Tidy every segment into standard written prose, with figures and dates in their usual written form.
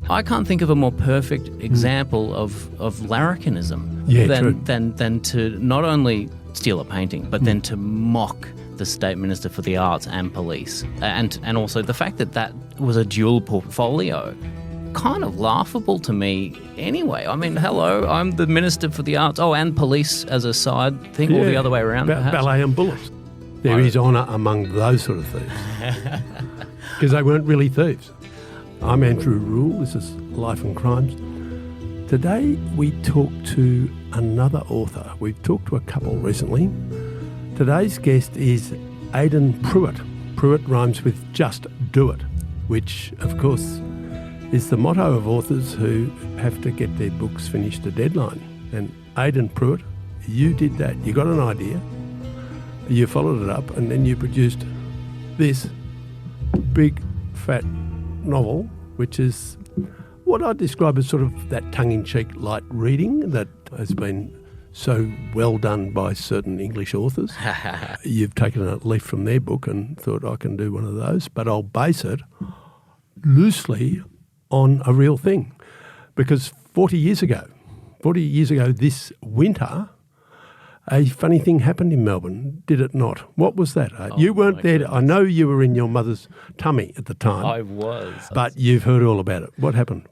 I can't think of a more perfect example of larrikinism than to not only steal a painting, but then to mock the State Minister for the Arts and police. And also the fact that that was a dual portfolio. Kind of laughable to me anyway. I mean, hello, I'm the Minister for the Arts, and police as a side thing, or the other way around, perhaps. Ballet and bullets. There is honour among those sort of thieves. Because they weren't really thieves. I'm Andrew Rule, this is Life and Crimes. Today we talk to another author. We've talked to a couple recently. Today's guest is Aidan Prewitt. Prewitt rhymes with just do it, which of course is the motto of authors who have to get their books finished to deadline. And Aidan Prewitt, you did that. You got an idea, you followed it up, and then you produced this big, fat novel, which is what I'd describe as sort of that tongue-in-cheek light reading that has been so well done by certain English authors. You've taken a leaf from their book and thought, I can do one of those, but I'll base it loosely on a real thing. Because 40 years ago this winter, a funny thing happened in Melbourne, did it not? What was that? You weren't there. I know you were in your mother's tummy at the time. I was. But you've heard all about it. What happened?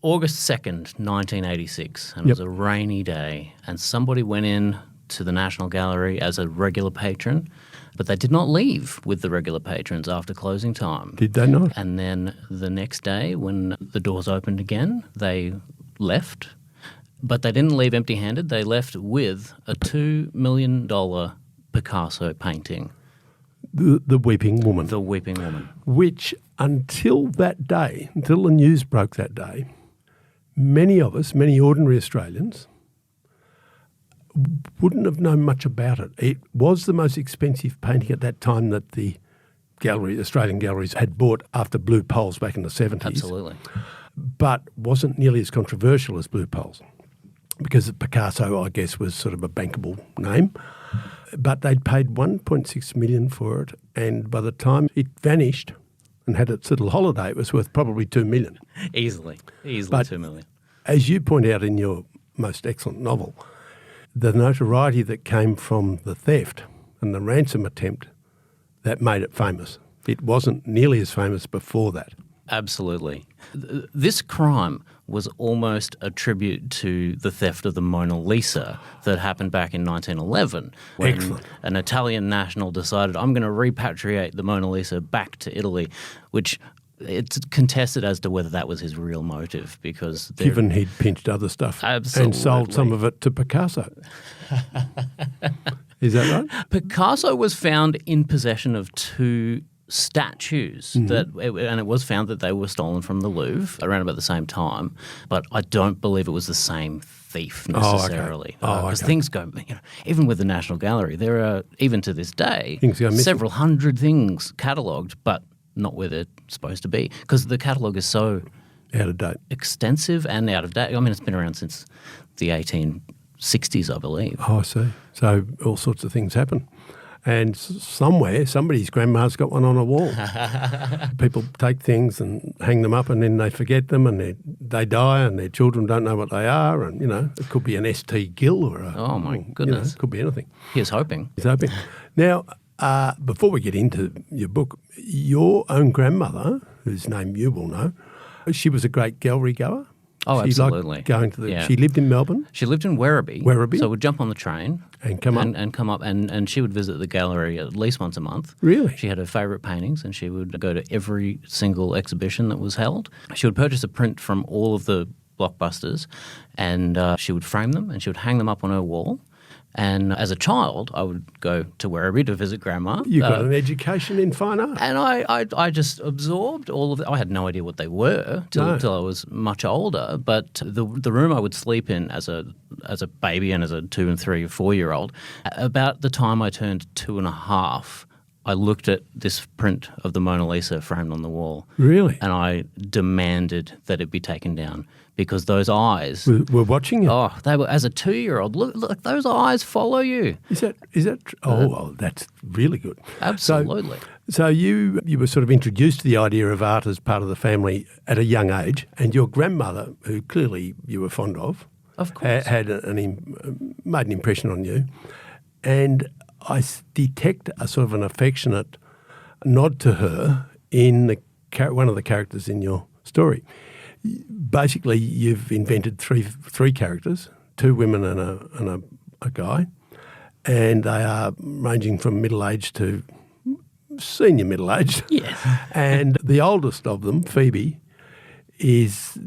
August 2nd, 1986, and it was a rainy day, and somebody went in to the National Gallery as a regular patron, but they did not leave with the regular patrons after closing time. Did they not? And then the next day, when the doors opened again, they left, but they didn't leave empty-handed. They left with a $2 million Picasso painting. The Weeping Woman. The Weeping Woman. Which, until that day, until the news broke that day, many of us, many ordinary Australians, wouldn't have known much about it. It was the most expensive painting at that time that the Australian galleries had bought after Blue Poles back in the 70s. Absolutely. But wasn't nearly as controversial as Blue Poles because Picasso, I guess, was sort of a bankable name. But they'd paid $1.6 million for it, and by the time it vanished and had its little holiday, it was worth probably $2 million. Easily but $2 million. As you point out in your most excellent novel, the notoriety that came from the theft and the ransom attempt, that made it famous. It wasn't nearly as famous before that. Absolutely. This crime was almost a tribute to the theft of the Mona Lisa that happened back in 1911 when Excellent. An Italian national decided, I'm going to repatriate the Mona Lisa back to Italy, which it's contested as to whether that was his real motive because... Given he'd pinched other stuff Absolutely. And sold some of it to Picasso. Is that right? Picasso was found in possession of two statues and it was found that they were stolen from the Louvre around about the same time, but I don't believe it was the same thief necessarily. Because things go, even with the National Gallery, there are, even to this day, several hundred things catalogued, but not where they're supposed to be because the catalogue is so out of date, extensive and out of date. I mean, it's been around since the 1860s, I believe. Oh, I see. So all sorts of things happen. And somewhere, somebody's grandma's got one on a wall. People take things and hang them up and then they forget them and they die and their children don't know what they are. And, it could be an St. Gill or a... Oh, my goodness. It could be anything. He's hoping. Now, before we get into your book, your own grandmother, whose name you will know, she was a great gallery goer. Oh, she absolutely. Liked going to the... Yeah. She lived in Melbourne? She lived in Werribee. Werribee? So we'd jump on the train... And come up, and she would visit the gallery at least once a month. Really? She had her favourite paintings and she would go to every single exhibition that was held. She would purchase a print from all of the blockbusters and she would frame them and she would hang them up on her wall. And as a child, I would go to Werribee to visit Grandma. You got an education in fine art. And I just absorbed all of it. I had no idea what they were till I was much older. But the room I would sleep in as a baby and as a 2 and 3 or 4 year old, about the time I turned 2.5, I looked at this print of the Mona Lisa framed on the wall. Really? And I demanded that it be taken down because those eyes were watching you. Oh, they were, as a 2-year-old. Look, those eyes follow you. Is that? Oh, well, that's really good. Absolutely. So you were sort of introduced to the idea of art as part of the family at a young age, and your grandmother, who clearly you were fond of course, had made an impression on you, and I detect a sort of an affectionate nod to her in one of the characters in your story. Basically, you've invented three characters, 2 women and a guy, and they are ranging from middle-aged to senior middle-aged. Yes. And the oldest of them, Phoebe, is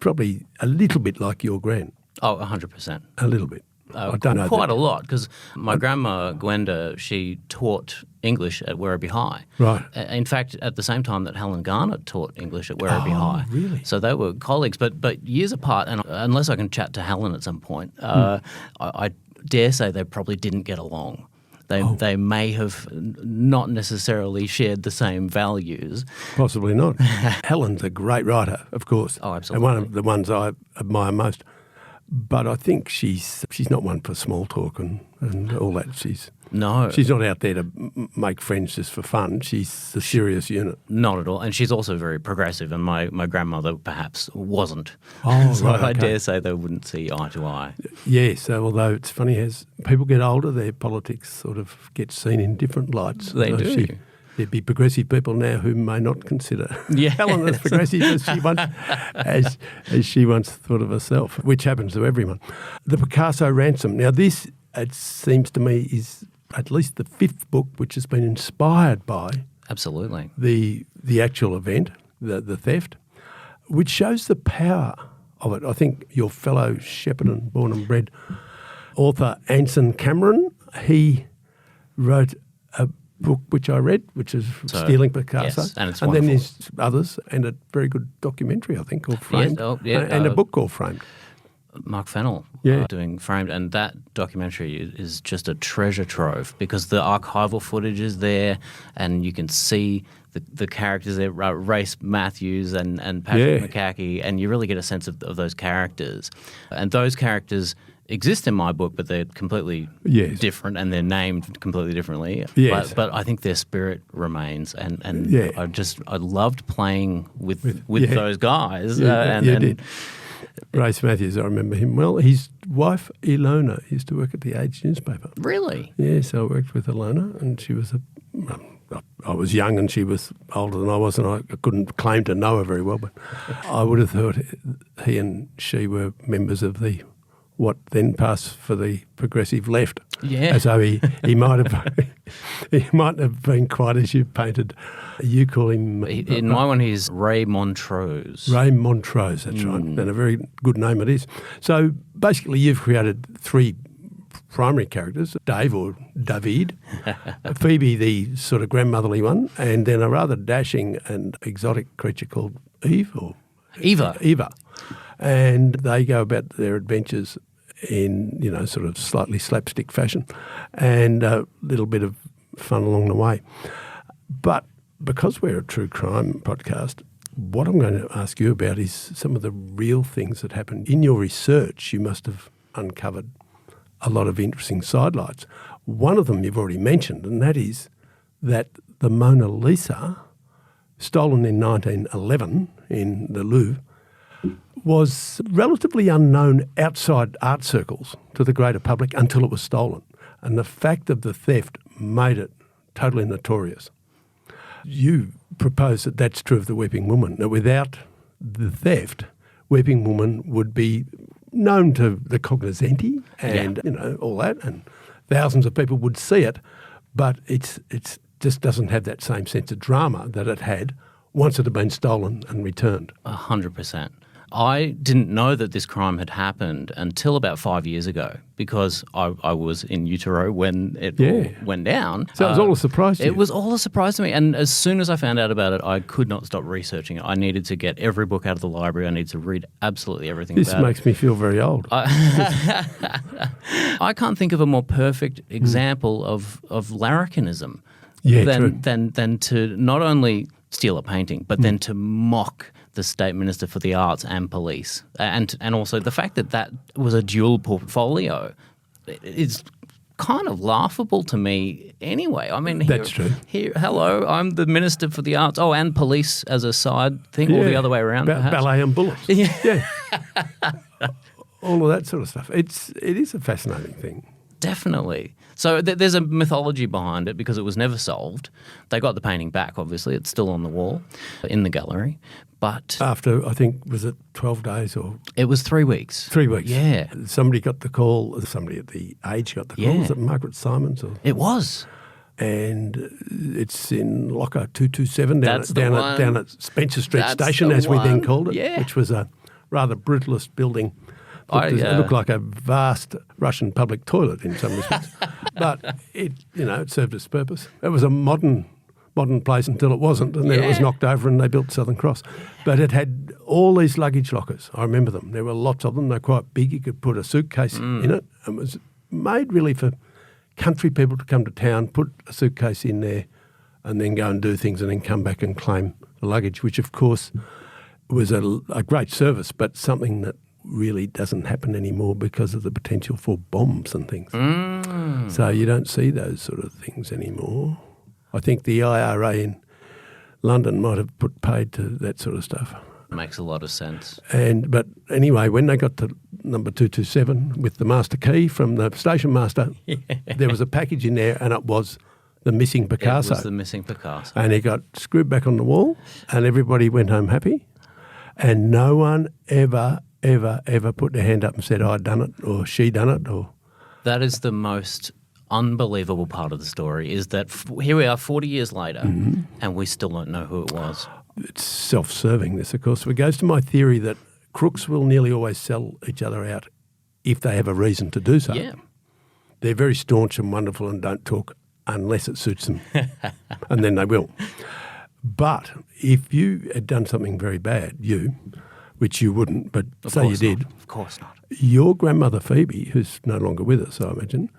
probably a little bit like your gran. Oh, 100%. A little bit. I don't know. Quite a lot, because my grandma, Gwenda, she taught English at Werribee High. Right. In fact, at the same time that Helen Garner taught English at Werribee High. Really? So they were colleagues, but years apart, and unless I can chat to Helen at some point, I dare say they probably didn't get along. They may have not necessarily shared the same values. Possibly not. Helen's a great writer, of course. Oh, absolutely. And one of the ones I admire most. But I think she's not one for small talk and all that. She's not out there to make friends just for fun. She's a serious unit. Not at all. And she's also very progressive, and my grandmother perhaps wasn't. Oh, so right, okay. I dare say they wouldn't see eye to eye. Yes, although it's funny, as people get older, their politics sort of get seen in different lights. They do. There'd be progressive people now who may not consider yes. Helen as progressive as she once thought of herself, which happens to everyone. The Picasso ransom. Now this, it seems to me, is at least the 5th book which has been inspired by absolutely the actual event, the theft, which shows the power of it. I think your fellow Shepparton born and bred author Anson Cameron, he wrote a book which I read, which is Stealing Picasso. Yes, and it's and wonderful. then there's others, and a very good documentary, I think, called Framed, and a book called Framed. Mark Fennell doing Framed, and that documentary is just a treasure trove because the archival footage is there, and you can see the characters there, Race Matthews and Patrick McCackey, and you really get a sense of those characters. And ththose characters exist in my book, but they're completely different, and they're named completely differently. Yes. But I think their spirit remains, and I loved playing with those guys. And Race Matthews, I remember him well. His wife, Ilona, used to work at the Age newspaper. Really? Yeah, so I worked with Ilona, and she was I was young and she was older than I was, and I couldn't claim to know her very well, but I would have thought he and she were members of what then passed for the progressive left. Yeah. As though he might have been quite as you painted. You call him... In my one, he's Ray Montrose. Ray Montrose, that's right. And a very good name it is. So basically you've created 3 primary characters, Dave or David, Phoebe, the sort of grandmotherly one, and then a rather dashing and exotic creature called Eva. And they go about their adventures in, sort of slightly slapstick fashion and a little bit of fun along the way. But because we're a true crime podcast, what I'm going to ask you about is some of the real things that happened. In your research, you must have uncovered a lot of interesting sidelights. One of them you've already mentioned, and that is that the Mona Lisa, stolen in 1911 in the Louvre, was relatively unknown outside art circles to the greater public until it was stolen. And the fact of the theft made it totally notorious. You propose that that's true of the Weeping Woman, that without the theft, Weeping Woman would be known to the cognoscenti and, all that, and thousands of people would see it, but it's just doesn't have that same sense of drama that it had once it had been stolen and returned. 100%. I didn't know that this crime had happened until about 5 years ago because I was in utero when it all went down. So it was all a surprise to you? It was all a surprise to me. And as soon as I found out about it, I could not stop researching it. I needed to get every book out of the library. I needed to read absolutely everything about it. This makes me feel very old. I can't think of a more perfect example of larrikinism than to not only steal a painting, but then to mock the State Minister for the Arts and police. And also the fact that was a dual portfolio is kind of laughable to me anyway. I mean, that's true. Hello, I'm the Minister for the Arts. Oh, and police as a side thing, or the other way around, perhaps. Ballet and bullets. Yeah. All of that sort of stuff. It is a fascinating thing. Definitely. So there's a mythology behind it because it was never solved. They got the painting back, obviously. It's still on the wall in the gallery. But after, I think, was it 12 days or? It was 3 weeks. 3 weeks. Yeah. Somebody got the call, somebody at the Age got the call. Yeah. Was it Margaret Simons? It was. And it's in Locker 227 down at Spencer Street That's Station, the as we then one. ced it, Yeah. which was a rather brutalist building. It looked like a vast Russian public toilet in some respects. But it served its purpose. It was a modern place until it wasn't, and then it was knocked over and they built Southern Cross. But it had all these luggage lockers. I remember them. There were lots of them. They're quite big. You could put a suitcase in it. It was made really for country people to come to town, put a suitcase in there, and then go and do things and then come back and claim the luggage, which of course was a great service, but something that really doesn't happen anymore because of the potential for bombs and things. So you don't see those sort of things anymore. I think the IRA in London might have paid to that sort of stuff. Makes a lot of sense. But anyway, when they got to number 227 with the master key from the station master, there was a package in there and it was the missing Picasso. It was the missing Picasso. And he got screwed back on the wall and everybody went home happy. And no one ever put their hand up and said, I'd done it or she done it. Or that is the most unbelievable part of the story, is that here we are 40 years later and we still don't know who it was. It's self-serving, this, of course. It goes to my theory that crooks will nearly always sell each other out if they have a reason to do so. Yeah. They're very staunch and wonderful and don't talk unless it suits them, and then they will. But if you had done something very bad, which you wouldn't, but say you did. Of course not. Your grandmother Phoebe, who's no longer with us, I imagine,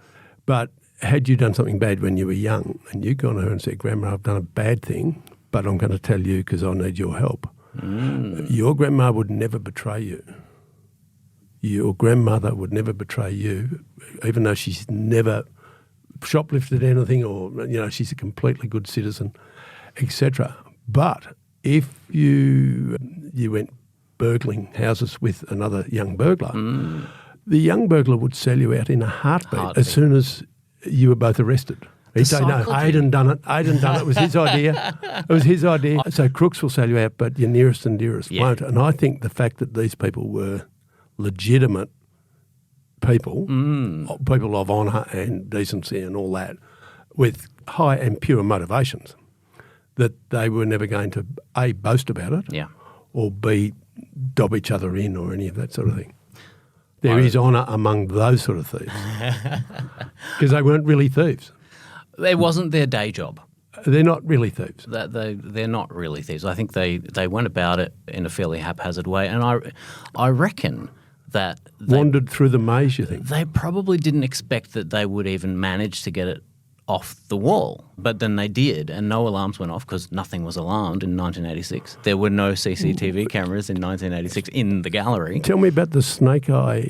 but had you done something bad when you were young and you'd gone to her and said, Grandma, I've done a bad thing, but I'm going to tell you because I need your help. Your grandma would never betray you. Your grandmother would never betray you, even though she's never shoplifted anything or, she's a completely good citizen, etc. But if you went burgling houses with another young burglar, the young burglar would sell you out in a heartbeat as soon as you were both arrested. He'd say, no, Aidan done it. It was his idea. It was his idea. So crooks will sell you out, but your nearest and dearest won't. And I think the fact that these people were legitimate people, people of honour and decency and all that, with high and pure motivations, that they were never going to, A, boast about it, or B, dob each other in or any of that sort of thing. There is honour among those sort of thieves because they weren't really thieves. It wasn't their day job. They're not really thieves. They're not really thieves. I think they went about it in a fairly haphazard way, and I reckon that wandered through the maze. You think they probably didn't expect that they would even manage to get it off the wall, but then they did, and no alarms went off because nothing was alarmed in 1986. There were no CCTV cameras in 1986 in the gallery. Tell me about the snake eye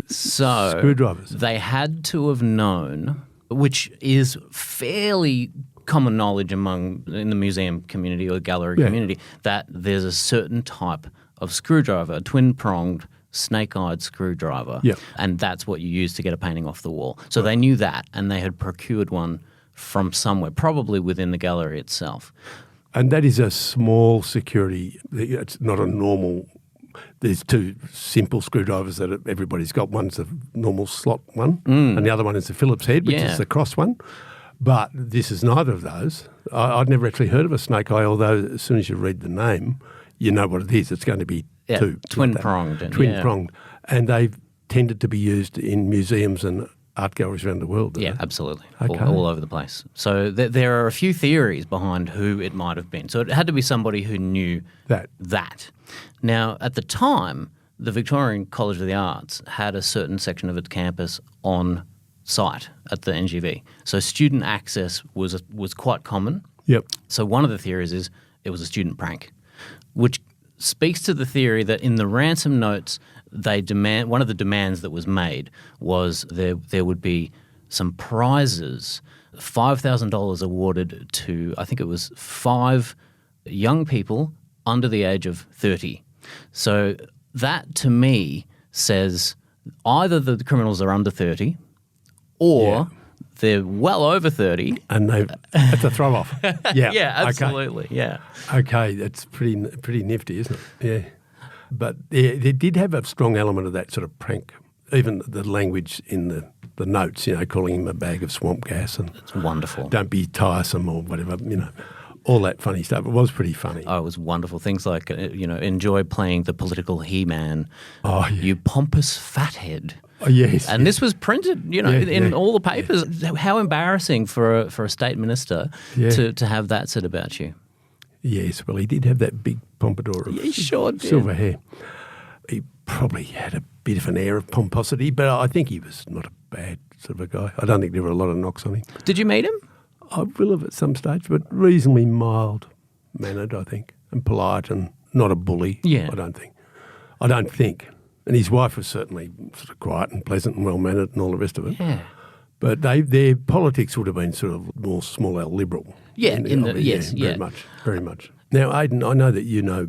screwdrivers. They had to have known, which is fairly common knowledge in the museum community or gallery community, that there's a certain type of screwdriver, a twin-pronged snake-eyed screwdriver, and that's what you use to get a painting off the wall. So they knew that, and they had procured one from somewhere, probably within the gallery itself. And that is a small security. It's not a normal. There's two simple screwdrivers that everybody's got. One's a normal slot one, and the other one is the Phillips head, which is the cross one. But this is neither of those. I'd never actually heard of a snake eye, although as soon as you read the name, you know what it is. It's going to be twin-pronged. Twin-pronged. And they've tended to be used in museums and art galleries around the world. Yeah, absolutely. Okay. All over the place. So there are a few theories behind who it might have been. So it had to be somebody who knew that. Now, at the time, the Victorian College of the Arts had a certain section of its campus on site at the NGV. So student access was quite common. Yep. So one of the theories is it was a student prank, which speaks to the theory that in the ransom notes, one of the demands that was made was there would be some prizes, $5,000 awarded to, I think it was 5 young people under the age of 30. So that to me says either the criminals are under 30 or they're well over 30. And it's a throw-off. Yeah, yeah, absolutely, okay. yeah. Okay, that's pretty nifty, isn't it? Yeah. But they did have a strong element of that sort of prank, even the language in the notes, calling him a bag of swamp gas. And it's wonderful. Don't be tiresome or whatever, all that funny stuff. It was pretty funny. Oh, it was wonderful. Things like, enjoy playing the political He-Man. Oh, yeah. You pompous fathead. Oh, yes. And this was printed, in all the papers. Yeah. How embarrassing for a state minister to have that said about you. Yes, well, he did have that big pompadour of he sure did. Silver hair. He probably had a bit of an air of pomposity, but I think he was not a bad sort of a guy. I don't think there were a lot of knocks on him. Did you meet him? I will have at some stage, but reasonably mild-mannered, I think, and polite and not a bully, I don't think. And his wife was certainly sort of quiet and pleasant and well-mannered and all the rest of it. Yeah. But their politics would have been sort of more small L liberal. Yeah, very much. Now, Aidan, I know that you know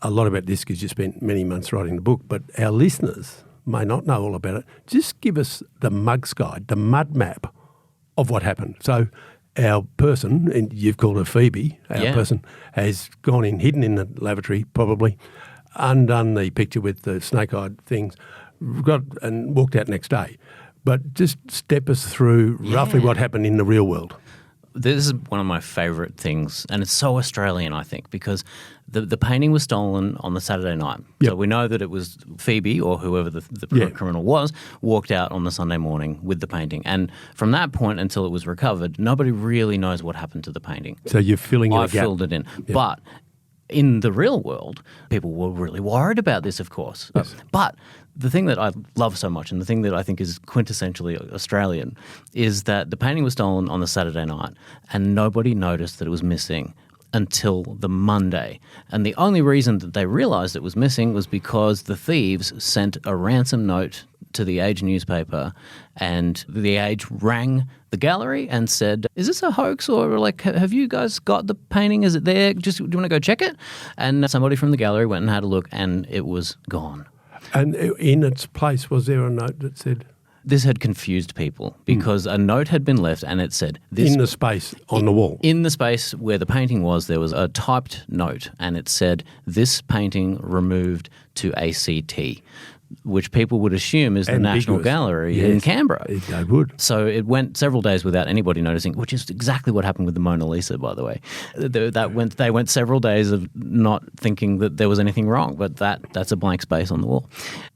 a lot about this because you spent many months writing the book, but our listeners may not know all about it. Just give us the mug's guide, the mud map of what happened. So our person, and you've called her Phoebe, person has gone in, hidden in the lavatory probably, undone the picture with the snake-eyed things, and walked out next day. But just step us through roughly what happened in the real world. This is one of my favourite things, and it's so Australian, I think, because the painting was stolen on the Saturday night. Yep. So we know that it was Phoebe, or whoever the criminal was, walked out on the Sunday morning with the painting. And from that point until it was recovered, nobody really knows what happened to the painting. So you're filling in a gap. I filled it in. Yep. But in the real world, people were really worried about this, of course. Yes. But the thing that I love so much, and the thing that I think is quintessentially Australian, is that the painting was stolen on the Saturday night and nobody noticed that it was missing until the Monday. And the only reason that they realised it was missing was because the thieves sent a ransom note to the Age newspaper, and the Age rang the gallery and said, "Is this a hoax, or have you guys got the painting? Is it there? Do you want to go check it?" And somebody from the gallery went and had a look, and it was gone. And in its place, was there a note that said? This had confused people because a note had been left and it said... this in the space on the wall? In the space where the painting was, there was a typed note and it said, "This painting removed to ACT," which people would assume is the National Gallery in Canberra. They would. So it went several days without anybody noticing, which is exactly what happened with the Mona Lisa, by the way. They went several days of not thinking that there was anything wrong, but that's a blank space on the wall.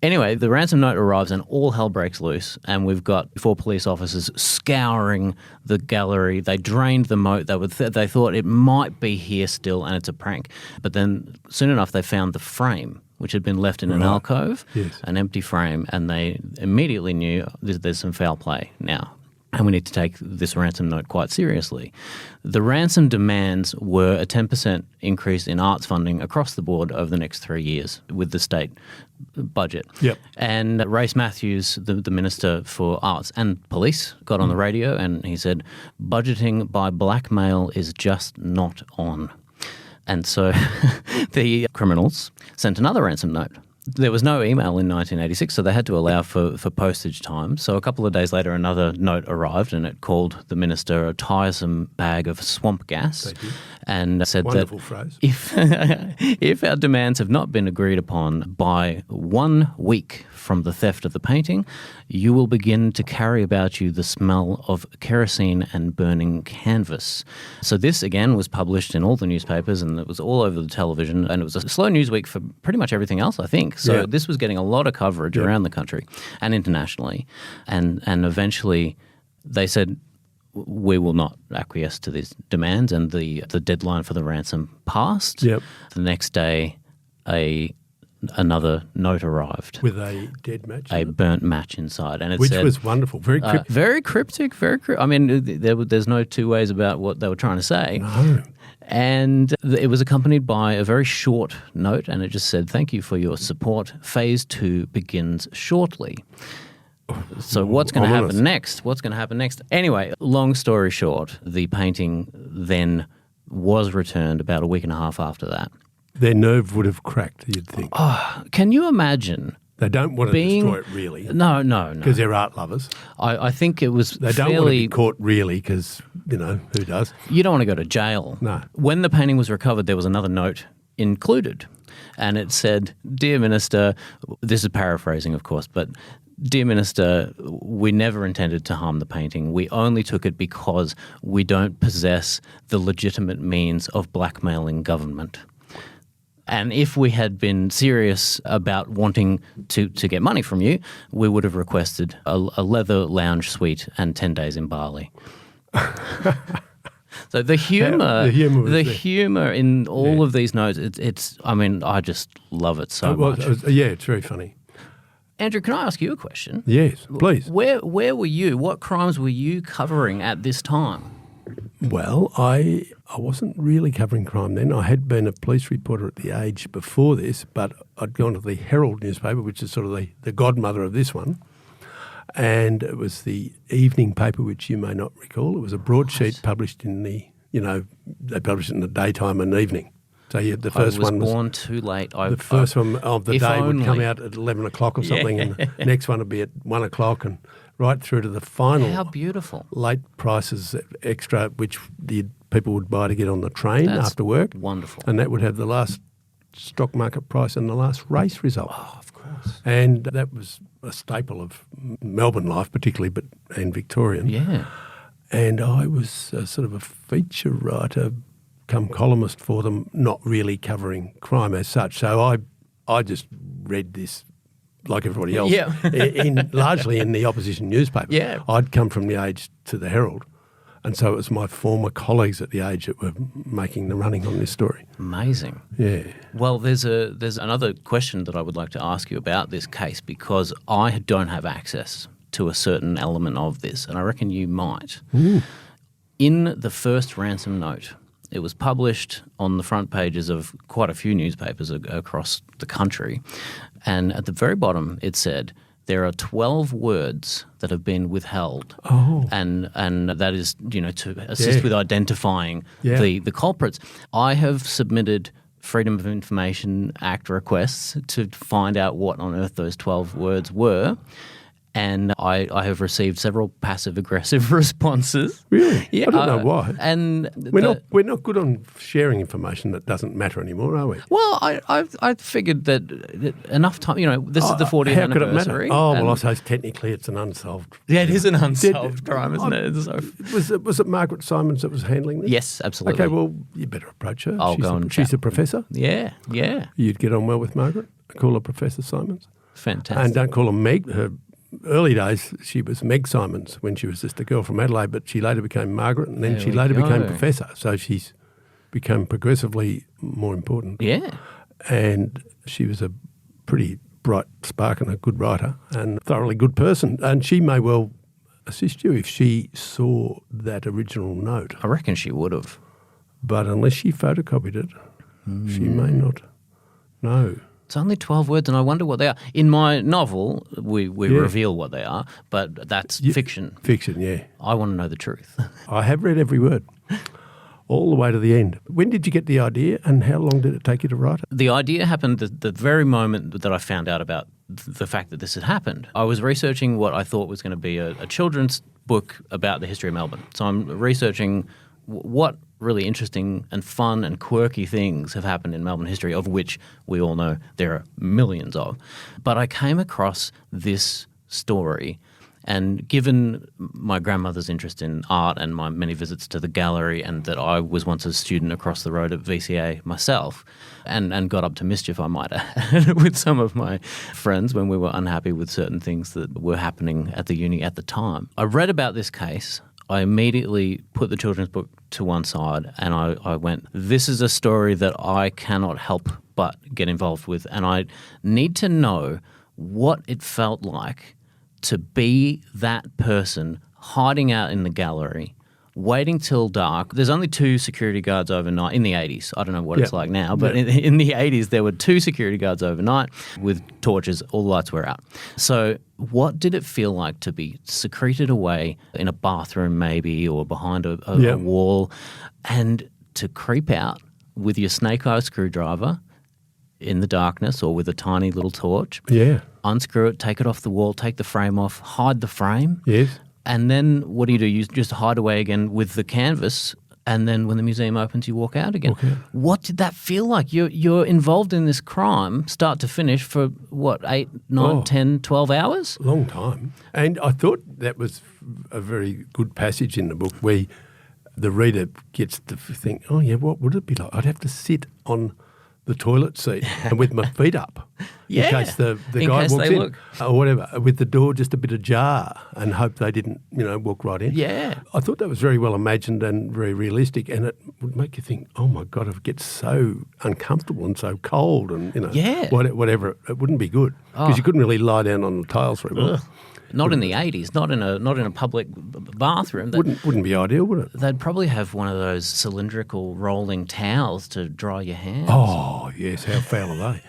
Anyway, the ransom note arrives and all hell breaks loose, and we've got 4 police officers scouring the gallery. They drained the moat. They thought it might be here still and it's a prank. But then soon enough they found the frame, which had been left in an alcove, an empty frame, and they immediately knew there's some foul play now, and we need to take this ransom note quite seriously. The ransom demands were a 10% increase in arts funding across the board over the next 3 years with the state budget. Yep. And Race Matthews, the Minister for Arts and Police, got on the radio and he said, "Budgeting by blackmail is just not on." And so the criminals sent another ransom note. There was no email in 1986, so they had to allow for postage time. So a couple of days later, another note arrived, and it called the minister a tiresome bag of swamp gas. Thank you. And said Wonderful that phrase. if our demands have not been agreed upon by 1 week from the theft of the painting, you will begin to carry about you the smell of kerosene and burning canvas. So this, again, was published in all the newspapers, and it was all over the television, and it was a slow news week for pretty much everything else, I think. So this was getting a lot of coverage around the country and internationally. And eventually they said, "We will not acquiesce to these demands," and the deadline for the ransom passed. Yep. The next day, a another note arrived. With a dead match? A burnt match inside. And it Which said, was wonderful. Very cryptic. Very cryptic. I mean, there's no two ways about what they were trying to say. No. And it was accompanied by a very short note, and it just said, "Thank you for your support. Phase 2 begins shortly." So what's going to happen next? Anyway, long story short, the painting then was returned about a week and a half after that. Their nerve would have cracked, you'd think. Oh, can you imagine? They don't want to destroy it really. No. Because they're art lovers. I think it was They don't want to be caught really because, who does? You don't want to go to jail. No. When the painting was recovered, there was another note included. And it said, "Dear Minister," this is paraphrasing, of course, but "Dear Minister, we never intended to harm the painting. We only took it because we don't possess the legitimate means of blackmailing government. And if we had been serious about wanting to get money from you, we would have requested a leather lounge suite and 10 days in Bali." So the humour in all of these notes, it's I just love it so much. It's very funny. Andrew, can I ask you a question? Yes, please. Where were you? What crimes were you covering at this time? Well, I wasn't really covering crime then. I had been a police reporter at the Age before this, but I'd gone to the Herald newspaper, which is sort of the godmother of this one. And it was the evening paper, which you may not recall. It was a broadsheet published in they published it in the daytime and evening. So the first one was born too late. The first one of the day only would come out at 11 o'clock or something, and the next one would be at 1 o'clock, and right through to the final. How beautiful. Late prices extra, which the people would buy to get on the train after work. Wonderful. And that would have the last stock market price and the last race result. Oh, of course. And that was a staple of Melbourne life, particularly, and Victorian. Yeah. And I was sort of a feature writer, come columnist for them, not really covering crime as such. So I just read this like everybody else, largely in the opposition newspaper. Yeah. I'd come from the Age to the Herald, and so it was my former colleagues at the Age that were making the running on this story. Amazing. Yeah. Well, there's another question that I would like to ask you about this case, because I don't have access to a certain element of this, and I reckon you might. Ooh. In the first ransom note, it was published on the front pages of quite a few newspapers across the country. And at the very bottom, it said, "There are 12 words that have been withheld." Oh. And that is, to assist with identifying the culprits. I have submitted Freedom of Information Act requests to find out what on earth those 12 words were. And I have received several passive-aggressive responses. Really? Yeah, I don't know why. And we're not good on sharing information that doesn't matter anymore, are we? Well, I figured that enough time. This is the 40th how could anniversary. It matter? Oh, well, I suppose technically it's an unsolved. Yeah, it is an unsolved crime, isn't it? Was it Margaret Simons that was handling this? Yes, absolutely. Okay, well, you better approach her. She's a professor. Yeah. You'd get on well with Margaret. Call her Professor Simons. Fantastic. And don't call her Meg. Her early days, she was Meg Simons when she was just a girl from Adelaide, but she later became Margaret, and then she later became Professor. So she's become progressively more important. Yeah. And she was a pretty bright spark and a good writer and a thoroughly good person. And she may well assist you if she saw that original note. I reckon she would have. But unless she photocopied it, she may not know. It's only 12 words, and I wonder what they are. In my novel, we reveal what they are, but that's fiction. Fiction, yeah. I want to know the truth. I have read every word, all the way to the end. When did you get the idea, and how long did it take you to write it? The idea happened the very moment that I found out about the fact that this had happened. I was researching what I thought was going to be a children's book about the history of Melbourne. So I'm researching what really interesting and fun and quirky things have happened in Melbourne history, of which we all know there are millions of. But I came across this story, and given my grandmother's interest in art and my many visits to the gallery, and that I was once a student across the road at VCA myself, and got up to mischief, I might add, with some of my friends when we were unhappy with certain things that were happening at the uni at the time. I read about this case. I immediately put the children's book to one side, and I went, this is a story that I cannot help but get involved with. And I need to know what it felt like to be that person hiding out in the gallery, waiting till dark. There's only 2 security guards overnight in the 80s. I don't know what it's like now, but in the 80s there were 2 security guards overnight with torches. All the lights were out. So what did it feel like to be secreted away in a bathroom maybe, or behind a wall, and to creep out with your snake eye screwdriver in the darkness, or with a tiny little torch, unscrew it, take it off the wall, take the frame off, hide the frame. Yes. And then what do? You just hide away again with the canvas, and then when the museum opens, you walk out again. What did that feel like? You're involved in this crime, start to finish, for what, 8, 9, 10, 12 hours? Long time. And I thought that was a very good passage in the book where the reader gets to think, oh, yeah, what would it be like? I'd have to sit on the toilet seat and with my feet up in case the guy walks in or whatever, with the door just a bit ajar, and hope they didn't, walk right in. Yeah. I thought that was very well imagined and very realistic, and it would make you think, oh, my God, it gets so uncomfortable and so cold and, whatever. It wouldn't be good because you couldn't really lie down on the tiles very well. Not in the 80s, not in a public bathroom. Wouldn't be ideal, would it? They'd probably have one of those cylindrical rolling towels to dry your hands. Oh, yes. How foul are they?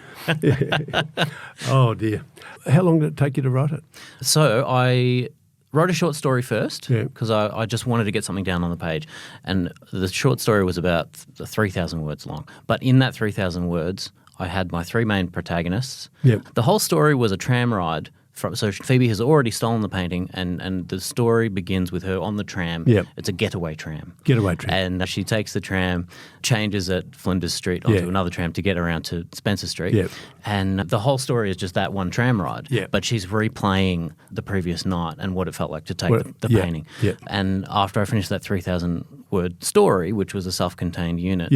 Oh, dear. How long did it take you to write it? So I wrote a short story first because I just wanted to get something down on the page. And the short story was about 3,000 words long. But in that 3,000 words, I had my 3 main protagonists. Yep. The whole story was a tram ride. So Phoebe has already stolen the painting, and the story begins with her on the tram. Yep. It's a getaway tram. And she takes the tram, changes at Flinders Street onto another tram to get around to Spencer Street. Yep. And the whole story is just that one tram ride. Yep. But she's replaying the previous night and what it felt like to take the painting. Yep. And after I finished that 3,000-word story, which was a self-contained unit,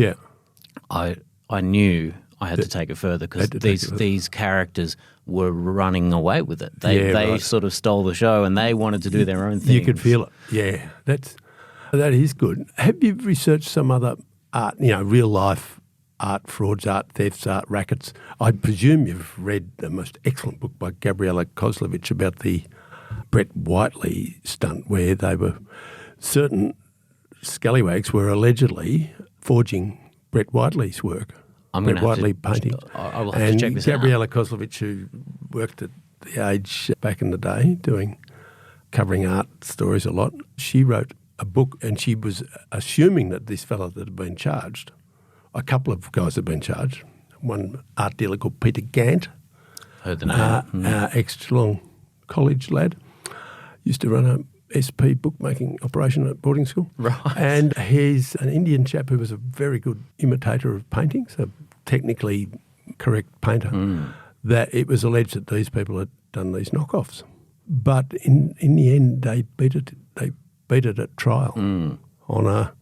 I knew I had to take it further because these characters were running away with it. They sort of stole the show and they wanted to do their own thing. You could feel it. Yeah, that is good. Have you researched some other art, real life art frauds, art thefts, art rackets? I presume you've read the most excellent book by Gabriella Kozlovich about the Brett Whiteley stunt, where they were certain scallywags were allegedly forging Brett Whiteley's work. Brett Whiteley painting. I will have to check this out. Gabriella Kozlovich, who worked at The Age back in the day, covering art stories a lot, she wrote a book, and she was assuming that this fellow that had been charged, a couple of guys had been charged, one art dealer called Peter Gant, heard the name, ex-Geelong College lad, used to run a SP bookmaking operation at boarding school. Right. And he's an Indian chap who was a very good imitator of paintings, a technically correct painter, that it was alleged that these people had done these knockoffs. But in the end, they beat it at trial on a,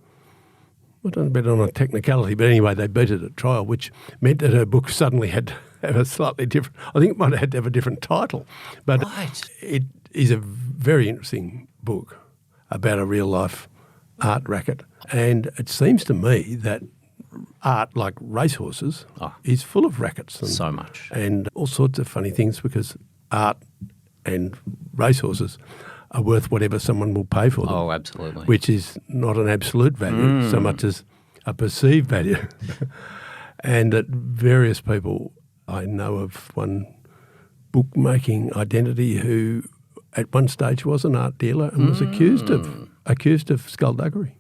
I don't know about on a technicality, but anyway, they beat it at trial, which meant that her book suddenly had to have a slightly different, I think it might have had to have a different title. But it is a very interesting book about a real-life art racket. And it seems to me that art, like racehorses, is full of rackets. And, so much. And all sorts of funny things, because art and racehorses are worth whatever someone will pay for them. Oh, absolutely. Which is not an absolute value so much as a perceived value. And that various people, I know of one bookmaking identity who at one stage was an art dealer and was accused of skullduggery.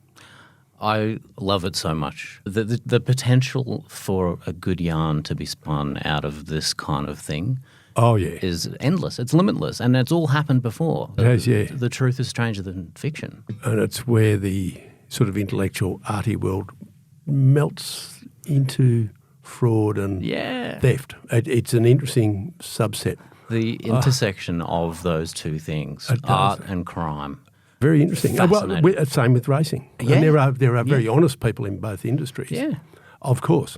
I love it so much. The potential for a good yarn to be spun out of this kind of thing is endless. It's limitless, and it's all happened before. It has, The truth is stranger than fiction. And it's where the sort of intellectual arty world melts into fraud and theft. It's an interesting subset. The intersection of those two things, art and crime. Very interesting. Well, same with racing. Yeah. And there are very honest people in both industries. Yeah. Of course.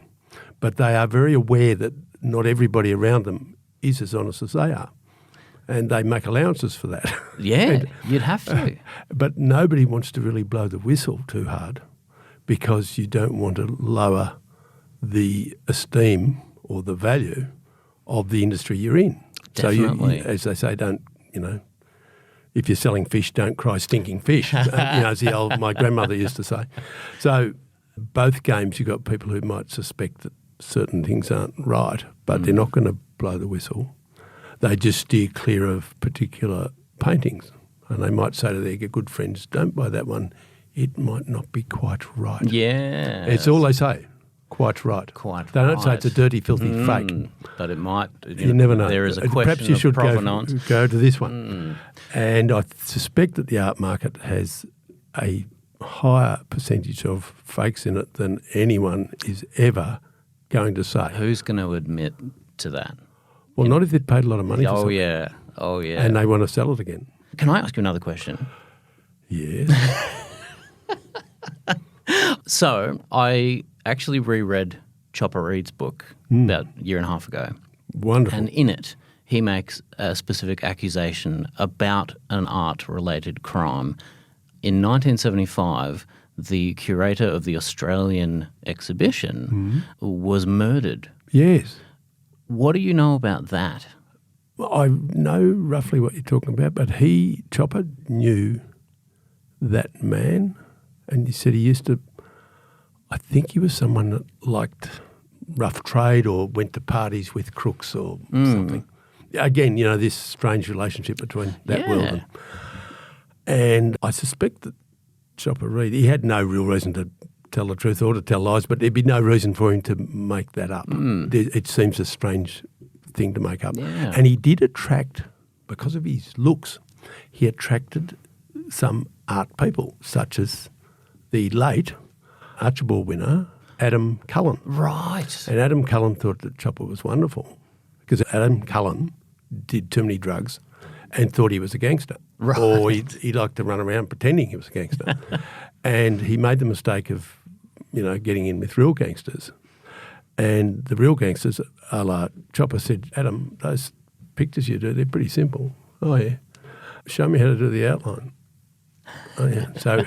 But they are very aware that not everybody around them is as honest as they are. And they make allowances for that. Yeah, you'd have to. But nobody wants to really blow the whistle too hard, because you don't want to lower the esteem or the value of the industry you're in. Definitely. So, as they say, don't, if you're selling fish, don't cry stinking fish. As my grandmother used to say. So both games, you've got people who might suspect that certain things aren't right, but they're not going to blow the whistle. They just steer clear of particular paintings. And they might say to their good friends, don't buy that one. It might not be quite right. Yeah. It's all they say. Quite right. They don't say it's a dirty, filthy fake. But it might. You never know. There is a question Perhaps you should of provenance. go to this one. And I suspect that the art market has a higher percentage of fakes in it than anyone is ever going to say. Who's going to admit to that? Well, not if they've paid a lot of money for something. Oh, yeah. And they want to sell it again. Can I ask you another question? Yes. So I actually reread Chopper Reed's book about a year and a half ago. Wonderful. And in it, he makes a specific accusation about an art-related crime. In 1975, the curator of the Australian exhibition was murdered. Yes. What do you know about that? Well, I know roughly what you're talking about, but Chopper, knew that man, and he said he used to, I think he was someone that liked rough trade or went to parties with crooks or something. Again, this strange relationship between that world. And I suspect that Chopper Reed, he had no real reason to tell the truth or to tell lies, but there'd be no reason for him to make that up. It seems a strange thing to make up. Yeah. And he did attract, because of his looks, he attracted some art people, such as the late Archibald winner, Adam Cullen. Right. And Adam Cullen thought that Chopper was wonderful because Adam Cullen did too many drugs and thought he was a gangster. Right. Or he liked to run around pretending he was a gangster. And he made the mistake of, getting in with real gangsters. And the real gangsters, a la Chopper, said, Adam, those pictures you do, they're pretty simple. Oh, yeah. Show me how to do the outline. Oh, yeah. So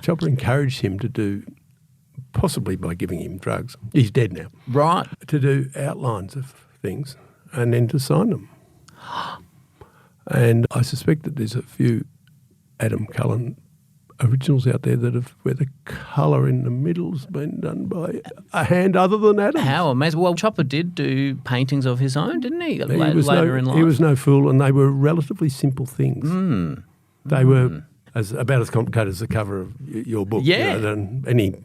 Chopper encouraged him to do, possibly by giving him drugs, he's dead now, Right. to do outlines of things and then to sign them. And I suspect that there's a few Adam Cullen originals out there that where the colour in the middle's been done by a hand other than Adam. How amazing. Well, Chopper did do paintings of his own, didn't he? Later in life. He was no fool, and they were relatively simple things. They were about as complicated as the cover of your book. Yeah. Than any,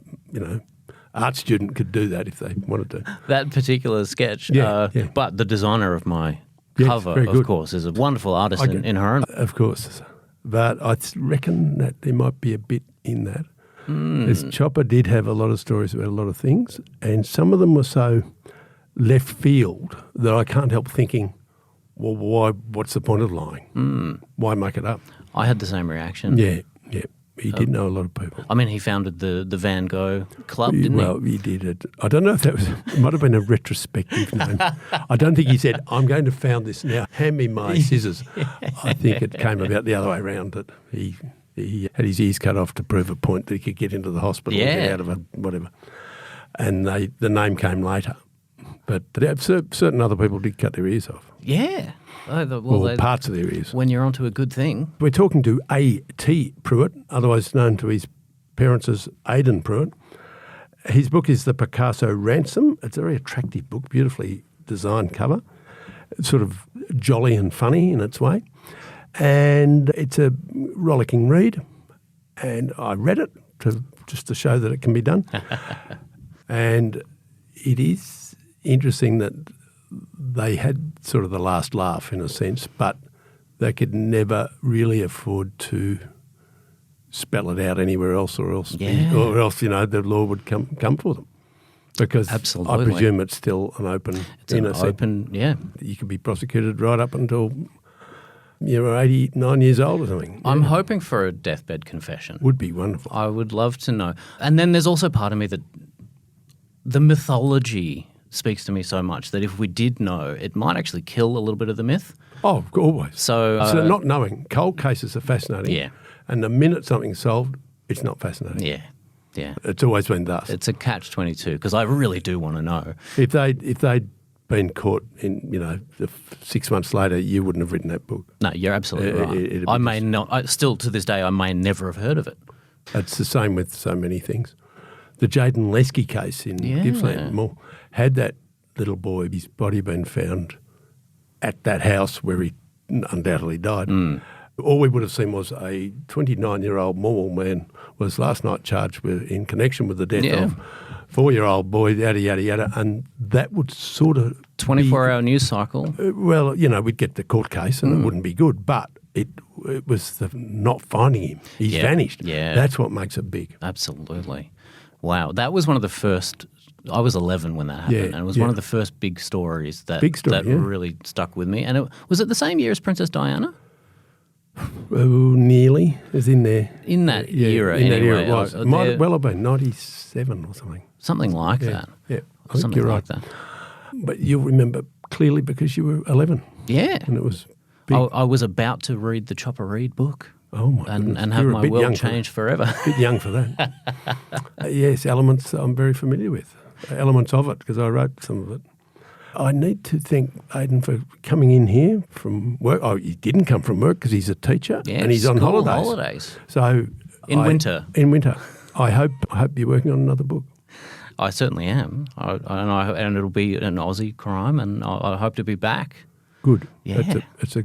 art student could do that if they wanted to. That particular sketch. Yeah. But the designer of my Yes, cover, very of good. course, is a wonderful artist in her own. Of course. But I reckon that there might be a bit in that. As Chopper did have a lot of stories about a lot of things, and some of them were so left field that I can't help thinking, well, why? What's the point of lying? Why make it up? I had the same reaction. Yeah. He did know a lot of people. I mean, he founded the Van Gogh Club, didn't he? Well, he did it. I don't know if it might have been a retrospective name. I don't think he said, I'm going to found this now, hand me my scissors. I think it came about the other way around, that he had his ears cut off to prove a point that he could get into the hospital and get out of it, whatever. And the name came later. But certain other people did cut their ears off. Yeah. Parts of their ears. When you're onto a good thing. We're talking to A.T. Prewitt, otherwise known to his parents as Aidan Prewitt. His book is The Picasso Ransom. It's a very attractive book, beautifully designed cover. It's sort of jolly and funny in its way. And it's a rollicking read. And I read it just to show that it can be done. And it is interesting that they had sort of the last laugh in a sense, but they could never really afford to spell it out anywhere else, or else the law would come for them. Because Absolutely. I presume it's still an open open, yeah. You could be prosecuted right up until you're 89 years old or something. I'm hoping for a deathbed confession. Would be wonderful. I would love to know. And then there's also part of me that the mythology speaks to me so much that if we did know, it might actually kill a little bit of the myth. Oh, always. So not knowing. Cold cases are fascinating. Yeah. And the minute something's solved, it's not fascinating. Yeah. It's always been thus. It's a catch-22 because I really do want to know. If they'd been caught in, 6 months later, you wouldn't have written that book. No, you're absolutely right. I may not, still to this day, I may never have heard of it. It's the same with so many things. The Jaden Lesky case in Gippsland Mall had that little boy, his body been found at that house where he undoubtedly died. All we would have seen was a 29-year-old Morwell man was last night charged in connection with the death of 4-year-old boy, yada, yada, yada, and that would sort of 24-hour news cycle. Well, we'd get the court case and it wouldn't be good, but it was the not finding him. He's vanished. Yeah. That's what makes it big. Absolutely. Wow. That was one of the first – I was 11 when that happened, and it was one of the first big stories that really stuck with me. And was it the same year as Princess Diana? Oh, nearly. It was in there. In that era, in anyway. That era it was. Might well have been 97 or something. Something like that. Yeah, I think something you're like right. that. But you'll remember clearly because you were 11. Yeah. And it was big. I was about to read the Chopper Read book. Oh, my goodness. And have my world changed forever. A bit young for that. Yes, elements I'm very familiar with. Elements of it, because I wrote some of it. I need to thank Aidan for coming in here from work. Oh, he didn't come from work because he's a teacher and he's on holidays. So in winter. In winter. I hope you're working on another book. I certainly am. And it'll be an Aussie crime, and I hope to be back. Good. Yeah. It's a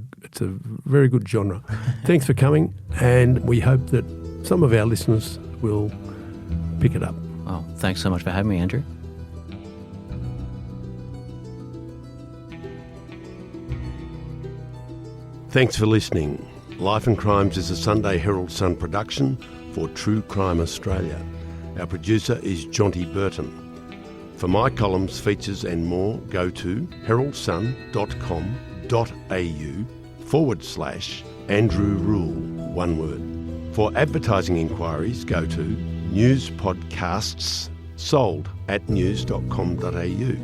very good genre. Thanks for coming, and we hope that some of our listeners will pick it up. Oh, thanks so much for having me, Andrew. Thanks for listening. Life and Crimes is a Sunday Herald Sun production for True Crime Australia. Our producer is Jonty Burton. For my columns, features and more, go to heraldsun.com.au/Andrew Rule, one word. For advertising inquiries, go to newspodcastssold@news.com.au.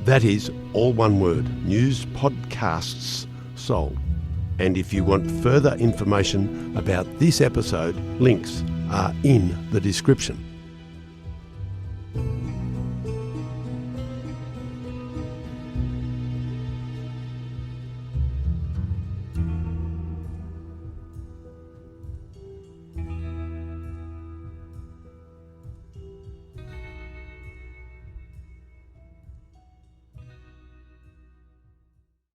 That is all one word, newspodcastssold. And if you want further information about this episode, links are in the description.